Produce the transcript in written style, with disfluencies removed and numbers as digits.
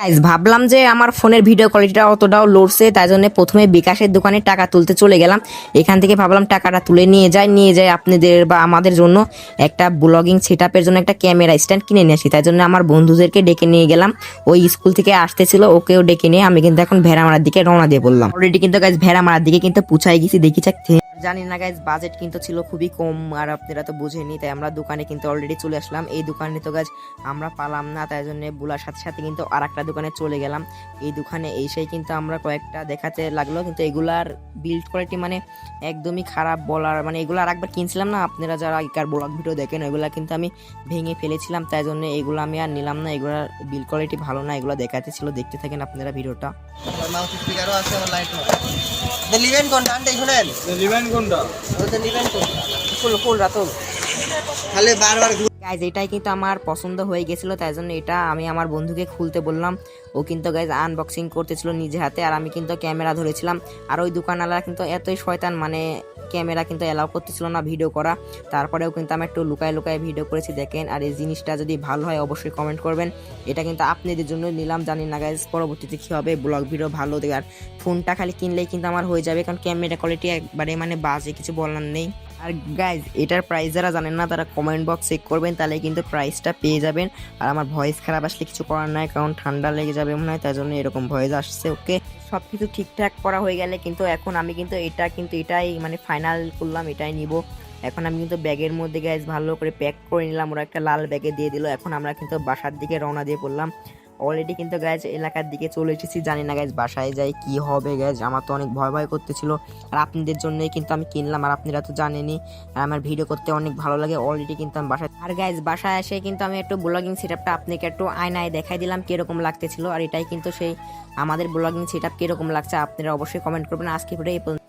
Guys ভাবলাম যে আমার ফোনের ভিডিও কোয়ালিটিটা অতটাও লড়ছে, তাই জন্য প্রথমে বিকাশের দোকানে টাকা তুলতে চলে গেলাম। এখান থেকে ভাবলাম টাকাটা তুলে নিয়ে যাই আপনাদের বা আমাদের জন্য একটা ব্লগিং সেটআপের জন্য একটা ক্যামেরা স্ট্যান্ড কিনে নিয়ে আসি। তাই জন্য আমার বন্ধুদেরকে ডেকে নিয়ে গেলাম। ওই স্কুল থেকে আসতেছিল, ওকেও ডেকে নিয়ে আমি কিন্তু এখন ভেড়ামারার দিকে রওনা দিয়ে বললাম। অলরেডি কিন্তু গাইস ভেড়ামারার দিকে কিন্তু পুছাই গেছি, দেখি যাক। জানি না গাইজ, বাজেট কিন্তু ছিল খুবই কম, আর আপনারা তো বুঝেনি, তাই আমরা দোকানে কিন্তু অলরেডি চলে আসলাম। এই দোকানে তো গাইজ আমরা পালাম না, তাই জন্য বুলার সাথে সাথে কিন্তু আর একটা দোকানে চলে গেলাম। এই দোকানে এসেই কিন্তু আমরা কয়েকটা দেখাতে লাগলো, কিন্তু এগুলার বিল্ড কোয়ালিটি মানে একদমই খারাপ বলার, মানে এগুলো আর একবার কিনছিলাম না, আপনারা যারা আগেকার ব্লগ ভিডিও দেখেন ওইগুলো কিন্তু আমি ভেঙে ফেলেছিলাম, তাই জন্য এগুলো আমি আর নিলাম না। এগুলোর বিল্ড কোয়ালিটি ভালো না, এগুলো দেখাতে ছিল। দেখতে থাকেন আপনারা ভিডিওটা। মাউথ স্পিকারও আছে, আমার লাইট হবে। লিভেন কোনটা আনতে শুনেন? লিভেন কোনটা? ওটা লিভেন কোনটা? ফুল রাতো খালি বারবার গাইজ এটাই কিন্তু আমার পছন্দ হয়ে গেছিল, তাই জন্য এটা আমি আমার বন্ধুকে খুলতে বললাম। ও কিন্তু গাইজ আনবক্সিং করতেছিল নিজে হাতে, আর আমি কিন্তু ক্যামেরা ধরেছিলাম। আর ওই দোকানওয়ালা কিন্তু এতই শয়তান, মানে ক্যামেরা কিন্তু অ্যালাউ করতেছিল না ভিডিও করা। তারপরেও কিন্তু আমি একটু লুকায় লুকায় ভিডিও করেছি, দেখেন। আর এই জিনিসটা যদি ভালো হয় অবশ্যই কমেন্ট করবেন। এটা কিন্তু আপনাদের জন্য নিলাম, জানি না গাইজ পরবর্তীতে কী হবে। ব্লগ ভিডিও ভালো দেবে, আর ফোনটা খালি কিনলেই কিন্তু আমার হয়ে যাবে, কারণ ক্যামেরা কোয়ালিটি একবারে মানে বাজে, কিছু বলার নেই। আর গাইজ এটার প্রাইস যারা জানেন না তারা কমেন্ট বক্স চেক করবেন, তাহলে কিন্তু প্রাইসটা পেয়ে যাবেন। আর আমার ভয়েস খারাপ আসলে কিছু করার নাই, কারণ ঠান্ডা লেগে যাবে মনে হয়, তাই জন্য এরকম ভয়েস আসছে। ওকে, সব কিছু ঠিকঠাক করা হয়ে গেলে কিন্তু এখন আমি কিন্তু এটাই মানে ফাইনাল করলাম, এটাই নিব। এখন আমি কিন্তু ব্যাগের মধ্যে গাইজ ভালো করে প্যাক করে নিলাম, ওরা একটা লাল ব্যাগে দিয়ে দিল। এখন আমরা কিন্তু বাসার দিকে রওনা দিয়ে পড়লাম। অলরেডি কিন্তু গাইজ এলাকার দিকে চলে এসেছি, জানি না গাইজ বাসায় যাই কি হবে। গাইজ আমার তো অনেক ভয় ভয় করতেছিল, আর আপনাদের জন্যই কিন্তু আমি কিনলাম, আর আপনারা তো জানেনই, আর আমার ভিডিও করতে অনেক ভালো লাগে। অলরেডি কিন্তু আমি বাসায়, আর গাইজ বাসায় এসে কিন্তু আমি একটু ব্লগিং সেটআপটা আপনাকে একটু আয়নায় দেখাই দিলাম কিরকম লাগতেছিল। আর এটাই কিন্তু সেই আমাদের ব্লগিং সেটআপ কিরকম লাগছে আপনারা অবশ্যই কমেন্ট করবেন। আজকে ভিডিও এই পর্যন্ত।